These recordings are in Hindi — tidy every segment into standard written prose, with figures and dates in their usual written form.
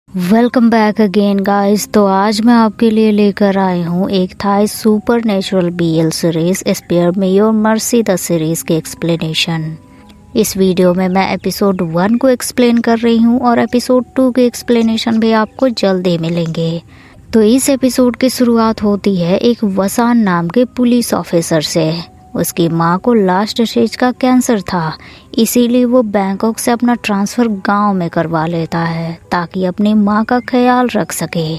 Welcome back again guys. तो आज मैं आपके लिए लेकर आई हूँ एक Thai supernatural BL series spare me your mercy the series के एक्सप्लेनेशन। इस वीडियो में मैं एपिसोड 1 को एक्सप्लेन कर रही हूँ और एपिसोड 2 के एक्सप्लेनेशन भी आपको जल्द ही मिलेंगे। तो इस एपिसोड की शुरुआत होती है एक वसान नाम के पुलिस ऑफिसर से। उसकी माँ को लास्ट स्टेज का कैंसर था, इसीलिए वो बैंकॉक से अपना ट्रांसफ़र गांव में करवा लेता है ताकि अपनी माँ का ख्याल रख सके।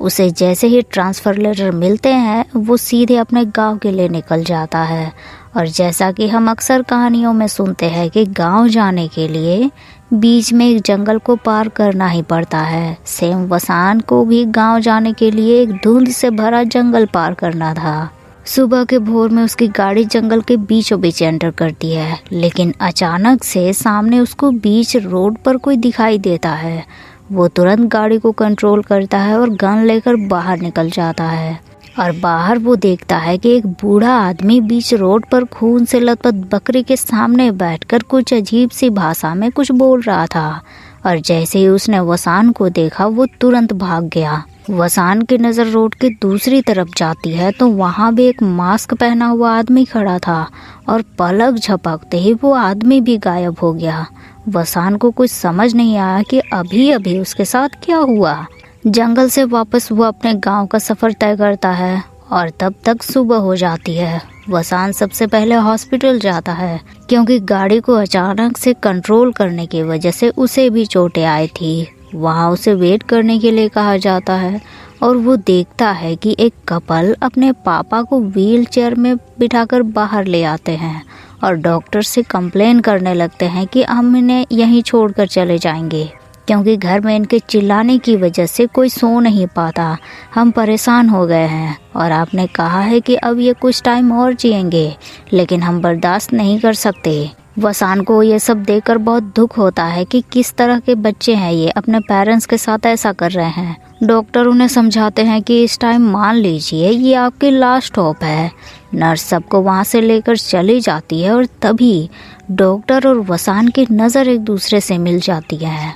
उसे जैसे ही ट्रांसफ़र लेटर मिलते हैं वो सीधे अपने गांव के लिए निकल जाता है। और जैसा कि हम अक्सर कहानियों में सुनते हैं कि गांव जाने के लिए बीच में एक जंगल को पार करना ही पड़ता है, सेम वसान को भी गांव जाने के लिए एक धुंध से भरा जंगल पार करना था। सुबह के भोर में उसकी गाड़ी जंगल के बीचों बीच एंटर करती है, लेकिन अचानक से सामने उसको बीच रोड पर कोई दिखाई देता है। वो तुरंत गाड़ी को कंट्रोल करता है और गन लेकर बाहर निकल जाता है। और बाहर वो देखता है कि एक बूढ़ा आदमी बीच रोड पर खून से लथपथ बकरी के सामने बैठकर कुछ अजीब सी भाषा में कुछ बोल रहा था। और जैसे ही उसने वसान को देखा वो तुरंत भाग गया। वसान की नज़र रोड के दूसरी तरफ जाती है तो वहाँ भी एक मास्क पहना हुआ आदमी खड़ा था और पलक झपकते ही वो आदमी भी गायब हो गया। वसान को कुछ समझ नहीं आया कि अभी अभी उसके साथ क्या हुआ। जंगल से वापस वो अपने गांव का सफ़र तय करता है और तब तक सुबह हो जाती है। वसान सबसे पहले हॉस्पिटल जाता है क्योंकि गाड़ी को अचानक से कंट्रोल करने की वजह से उसे भी चोटें आई थी। वहाँ उसे वेट करने के लिए कहा जाता है और वो देखता है कि एक कपल अपने पापा को व्हील चेयर में बिठाकर बाहर ले आते हैं और डॉक्टर से कंप्लेन करने लगते हैं कि हम इन्हें यहीं छोड़कर चले जाएंगे क्योंकि घर में इनके चिल्लाने की वजह से कोई सो नहीं पाता। हम परेशान हो गए हैं और आपने कहा है कि अब ये कुछ टाइम और जिएंगे, लेकिन हम बर्दाश्त नहीं कर सकते। वसान को ये सब देखकर बहुत दुख होता है कि किस तरह के बच्चे हैं ये, अपने पेरेंट्स के साथ ऐसा कर रहे हैं। डॉक्टर उन्हें समझाते हैं कि इस टाइम मान लीजिए ये आपकी लास्ट होप है। नर्स सबको वहाँ से लेकर चली जाती है और तभी डॉक्टर और वसान की नज़र एक दूसरे से मिल जाती है।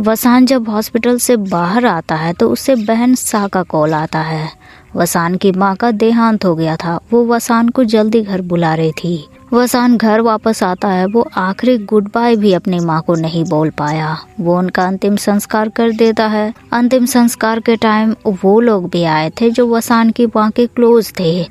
वसान जब हॉस्पिटल से बाहर आता है तो उसे बहन सा का कॉल आता है। वसान की माँ का देहांत हो गया था। वो वसान को जल्दी घर बुला रही थी। वसान घर वापस आता है। वो आखिरी गुड बाय भी अपनी माँ को नहीं बोल पाया। वो उनका अंतिम संस्कार कर देता है। अंतिम संस्कार के टाइम वो लोग भी आए थे जो वसान की माँ के क्लोज थे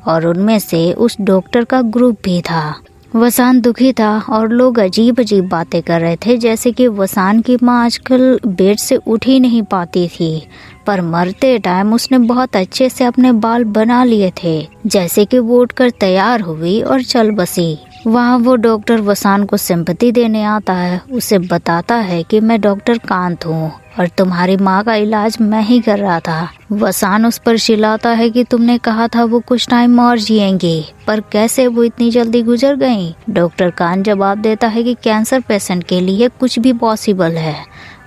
और उनमें से उस डॉक्टर का ग्रुप भी था। वसान दुखी था और लोग अजीब अजीब बातें कर रहे थे, जैसे कि वसान की माँ आजकल बेड से उठ ही नहीं पाती थी, पर मरते टाइम उसने बहुत अच्छे से अपने बाल बना लिए थे। जैसे कि वो उठकर तैयार हुई और चल बसी। वहाँ वो डॉक्टर वसान को सिंपैथी देने आता है। उसे बताता है कि मैं डॉक्टर कांत हूँ और तुम्हारी माँ का इलाज मैं ही कर रहा था। वसान उस पर चिल्लाता है कि तुमने कहा था वो कुछ टाइम और जिएंगी, पर कैसे वो इतनी जल्दी गुजर गईं? डॉक्टर कांत जवाब देता है कि कैंसर पेशेंट के लिए कुछ भी पॉसिबल है।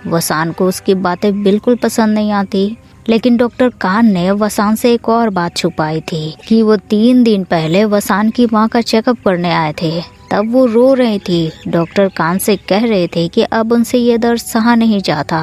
वसान को उसकी बातें बिल्कुल पसंद नहीं आती, लेकिन डॉक्टर कान ने वसान से एक और बात छुपाई थी कि वो 3 दिन पहले वसान की माँ का चेकअप करने आए थे। तब वो रो रही थी। डॉक्टर कान से कह रहे थे कि अब उनसे ये दर्द सहा नहीं जाता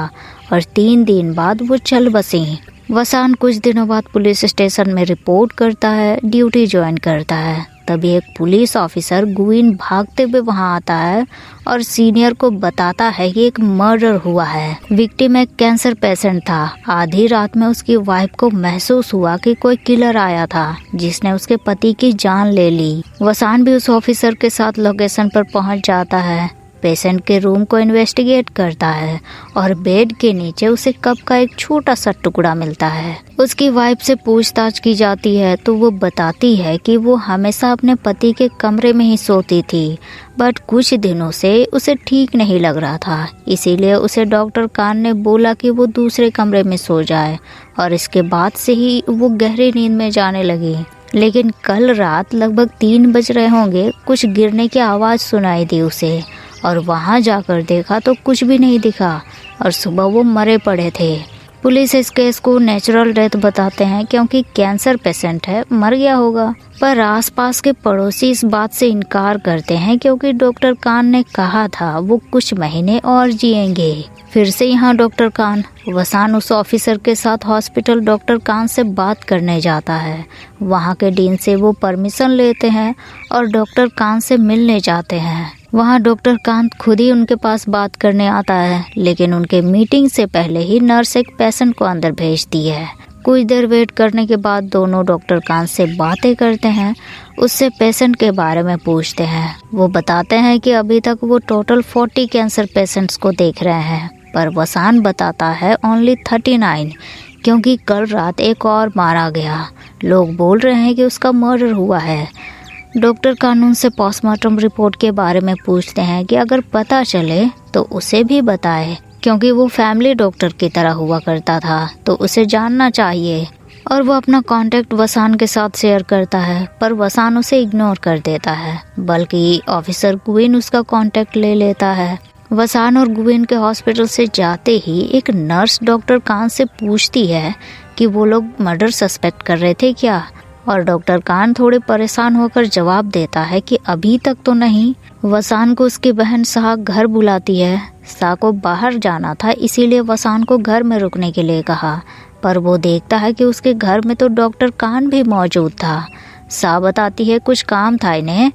और 3 दिन बाद वो चल बसी। वसान कुछ दिनों बाद पुलिस स्टेशन में रिपोर्ट करता है, ड्यूटी ज्वाइन करता है। तभी एक पुलिस ऑफिसर गुइन भागते हुए वहां आता है और सीनियर को बताता है कि एक मर्डर हुआ है। विक्टिम एक कैंसर पेशेंट था। आधी रात में उसकी वाइफ को महसूस हुआ कि कोई किलर आया था जिसने उसके पति की जान ले ली। वसान भी उस ऑफिसर के साथ लोकेशन पर पहुंच जाता है। पेशेंट के रूम को इन्वेस्टिगेट करता है और बेड के नीचे उसे कप का एक छोटा सा टुकड़ा मिलता है। उसकी वाइफ से पूछताछ की जाती है तो वो बताती है कि वो हमेशा अपने पति के कमरे में ही सोती थी, बट कुछ दिनों से उसे ठीक नहीं लग रहा था, इसीलिए उसे डॉक्टर कान ने बोला कि वो दूसरे कमरे में सो जाए और इसके बाद से ही वो गहरी नींद में जाने लगी। लेकिन कल रात लगभग 3 बज रहे होंगे, कुछ गिरने की आवाज़ सुनाई दी उसे और वहाँ जाकर देखा तो कुछ भी नहीं दिखा और सुबह वो मरे पड़े थे। पुलिस इस केस को नेचुरल डेथ बताते हैं क्योंकि कैंसर पेशेंट है, मर गया होगा। पर आसपास के पड़ोसी इस बात से इनकार करते हैं क्योंकि डॉक्टर कान ने कहा था वो कुछ महीने और जिएंगे। फिर से यहाँ डॉक्टर कान, वसान उस ऑफिसर के साथ हॉस्पिटल डॉक्टर कान से बात करने जाता है। वहाँ के डीन से वो परमिशन लेते हैं और डॉक्टर कान से मिलने जाते हैं। वहाँ डॉक्टर कांत खुद ही उनके पास बात करने आता है, लेकिन उनके मीटिंग से पहले ही नर्स एक पेशेंट को अंदर भेजती है। कुछ देर वेट करने के बाद दोनों डॉक्टर कांत से बातें करते हैं, उससे पेशेंट के बारे में पूछते हैं। वो बताते हैं कि अभी तक वो टोटल 40 कैंसर पेशेंट्स को देख रहे हैं, पर वसान बताता है ओनली 39, क्योंकि कल रात एक और मारा गया। लोग बोल रहे हैं कि उसका मर्डर हुआ है। डॉक्टर कानून से पोस्टमार्टम रिपोर्ट के बारे में पूछते हैं कि अगर पता चले तो उसे भी बताए, क्योंकि वो फैमिली डॉक्टर की तरह हुआ करता था तो उसे जानना चाहिए। और वो अपना कांटेक्ट वसान के साथ शेयर करता है, पर वसान उसे इग्नोर कर देता है, बल्कि ऑफिसर गुविन उसका कांटेक्ट ले लेता है। वसान और गुविन के हॉस्पिटल से जाते ही एक नर्स डॉक्टर कान से पूछती है कि वो लोग मर्डर सस्पेक्ट कर रहे थे क्या, और डॉक्टर कान थोड़े परेशान होकर जवाब देता है कि अभी तक तो नहीं। वसान को उसकी बहन शाह घर बुलाती है। शाह को बाहर जाना था, इसीलिए वसान को घर में रुकने के लिए कहा, पर वो देखता है कि उसके घर में तो डॉक्टर कान भी मौजूद था। शाह बताती है कुछ काम था इन्हें,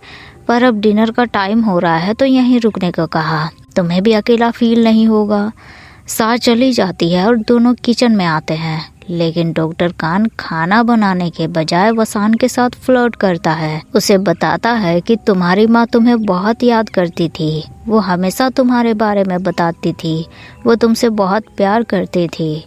पर अब डिनर का टाइम हो रहा है तो यहीं रुकने को कहा, तुम्हें भी अकेला फील नहीं होगा। शाह चली जाती है और दोनों किचन में आते हैं, लेकिन डॉक्टर कान खाना बनाने के बजाय वसान के साथ फ्लर्ट करता है। उसे बताता है कि तुम्हारी माँ तुम्हें बहुत याद करती थी, वो हमेशा तुम्हारे बारे में बताती थी, वो तुमसे बहुत प्यार करती थी।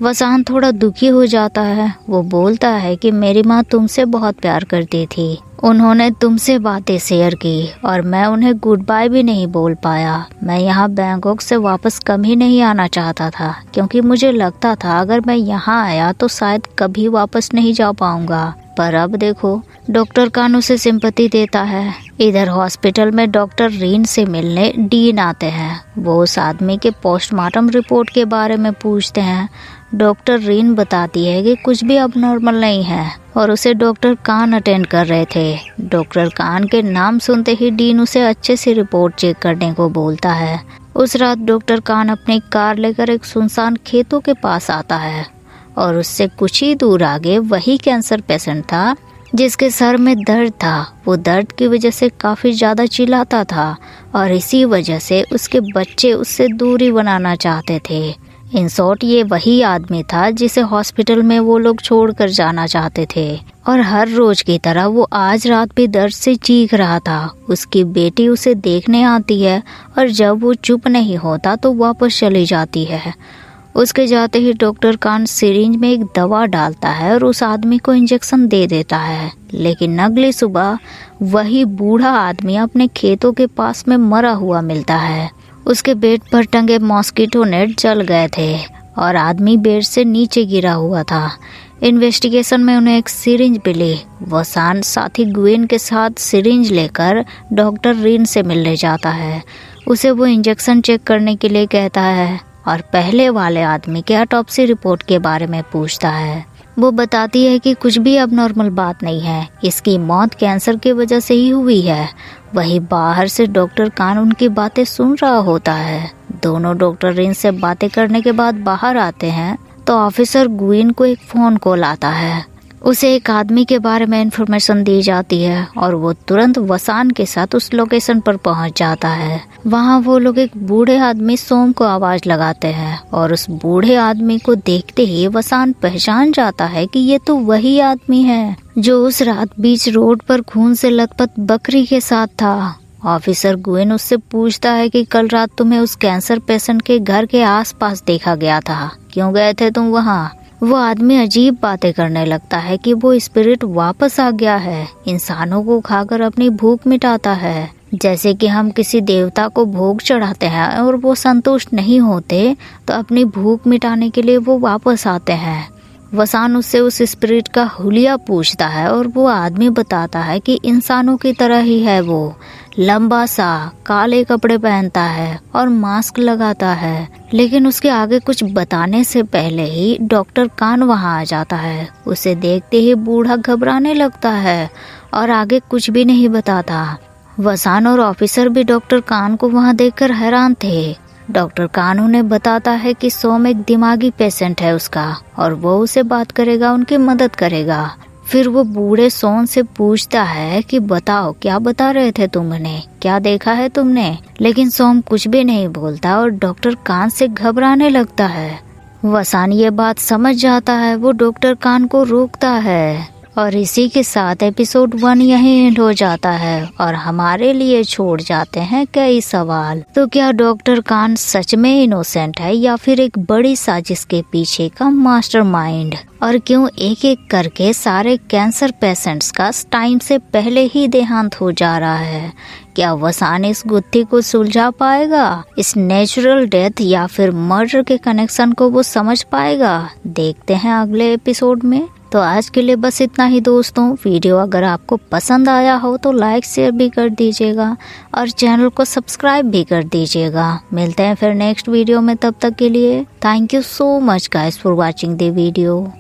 वसान थोड़ा दुखी हो जाता है। वो बोलता है कि मेरी माँ तुमसे बहुत प्यार करती थी, उन्होंने तुमसे बातें शेयर की और मैं उन्हें गुड बाय भी नहीं बोल पाया। मैं यहाँ बैंकॉक से वापस कभी नहीं आना चाहता था, क्योंकि मुझे लगता था अगर मैं यहाँ आया तो शायद कभी वापस नहीं जा पाऊंगा, पर अब देखो। डॉक्टर कान उसे सिंपैथी देता है। इधर हॉस्पिटल में डॉक्टर रीन से मिलने डीन आते हैं। वो उस आदमी के पोस्टमार्टम रिपोर्ट के बारे में पूछते हैं। डॉक्टर रीन बताती है कि कुछ भी अब नॉर्मल नहीं है और उसे डॉक्टर कान अटेंड कर रहे थे। डॉक्टर कान के नाम सुनते ही डीन उसे अच्छे से रिपोर्ट चेक करने को बोलता है। उस रात डॉक्टर कान अपनी कार लेकर एक सुनसान खेतों के पास आता है और उससे कुछ ही दूर आगे वही कैंसर पेशेंट था जिसके सर में दर्द था। वो दर्द की वजह से काफ़ी ज़्यादा चिल्लाता था और इसी वजह से उसके बच्चे उससे दूरी बनाना चाहते थे। इन शॉर्ट ये वही आदमी था जिसे हॉस्पिटल में वो लोग छोड़कर जाना चाहते थे, और हर रोज की तरह वो आज रात भी दर्द से चीख रहा था। उसकी बेटी उसे देखने आती है और जब वो चुप नहीं होता तो वापस चली जाती है। उसके जाते ही डॉक्टर कान सिरिंज में एक दवा डालता है और उस आदमी को इंजेक्शन दे देता है, लेकिन अगली सुबह वही बूढ़ा आदमी अपने खेतों के पास में मरा हुआ मिलता है। उसके बेड पर टंगे मॉस्किटो नेट जल गए थे और आदमी बेड से नीचे गिरा हुआ था। इन्वेस्टिगेशन में उन्हें एक सिरिंज मिली। वसान साथी गुवेन के साथ सिरिंज लेकर डॉक्टर रीन से मिलने जाता है। उसे वो इंजेक्शन चेक करने के लिए कहता है और पहले वाले आदमी के ऑटोप्सी रिपोर्ट के बारे में पूछता है। वो बताती है कि कुछ भी अब नॉर्मल बात नहीं है, इसकी मौत कैंसर की वजह से ही हुई है। वही बाहर से डॉक्टर कान उनकी बातें सुन रहा होता है। दोनों डॉक्टर रीन से बातें करने के बाद बाहर आते हैं तो ऑफिसर गुइन को एक फोन कॉल आता है। उसे एक आदमी के बारे में इंफॉर्मेशन दी जाती है और वो तुरंत वसान के साथ उस लोकेशन पर पहुंच जाता है। वहां वो लोग एक बूढ़े आदमी सोम को आवाज लगाते हैं और उस बूढ़े आदमी को देखते ही वसान पहचान जाता है कि ये तो वही आदमी है जो उस रात बीच रोड पर खून से लथपथ बकरी के साथ था। ऑफिसर गुइन उससे पूछता है कि कल रात तुम्हें उस कैंसर पेशेंट के घर के आसपास देखा गया था, क्यों गए थे तुम वहाँ? वो आदमी अजीब बातें करने लगता है कि वो स्पिरिट वापस आ गया है, इंसानों को खाकर अपनी भूख मिटाता है। जैसे कि हम किसी देवता को भोग चढ़ाते हैं और वो संतुष्ट नहीं होते तो अपनी भूख मिटाने के लिए वो वापस आते हैं। वसान उससे उस स्पिरिट का हुलिया पूछता है और वो आदमी बताता है कि इंसानों की तरह ही है वो, लंबा सा काले कपड़े पहनता है और मास्क लगाता है, लेकिन उसके आगे कुछ बताने से पहले ही डॉक्टर कान वहां आ जाता है। उसे देखते ही बूढ़ा घबराने लगता है और आगे कुछ भी नहीं बताता। वसान और ऑफिसर भी डॉक्टर कान को वहां देखकर हैरान थे। डॉक्टर कान उन्हें बताता है कि सोम एक दिमागी पेशेंट है उसका और वो उसे बात करेगा, उनकी मदद करेगा। फिर वो बूढ़े सोन से पूछता है कि बताओ क्या बता रहे थे तुमने, क्या देखा है तुमने। लेकिन सोम कुछ भी नहीं बोलता और डॉक्टर कान से घबराने लगता है। वसान ये बात समझ जाता है, वो डॉक्टर कान को रोकता है। और इसी के साथ एपिसोड 1 यहीं एंड हो जाता है और हमारे लिए छोड़ जाते हैं कई सवाल। तो क्या डॉक्टर कान सच में इनोसेंट है या फिर एक बड़ी साजिश के पीछे का मास्टरमाइंड? और क्यों एक एक करके सारे कैंसर पेशेंट्स का टाइम से पहले ही देहांत हो जा रहा है? क्या वसान इस गुत्थी को सुलझा पाएगा, इस नेचुरल डेथ या फिर मर्डर के कनेक्शन को वो समझ पाएगा? देखते हैं अगले एपिसोड में। तो आज के लिए बस इतना ही दोस्तों। वीडियो अगर आपको पसंद आया हो तो लाइक शेयर भी कर दीजिएगा और चैनल को सब्सक्राइब भी कर दीजिएगा। मिलते हैं फिर नेक्स्ट वीडियो में, तब तक के लिए thank you so much guys for watching the video.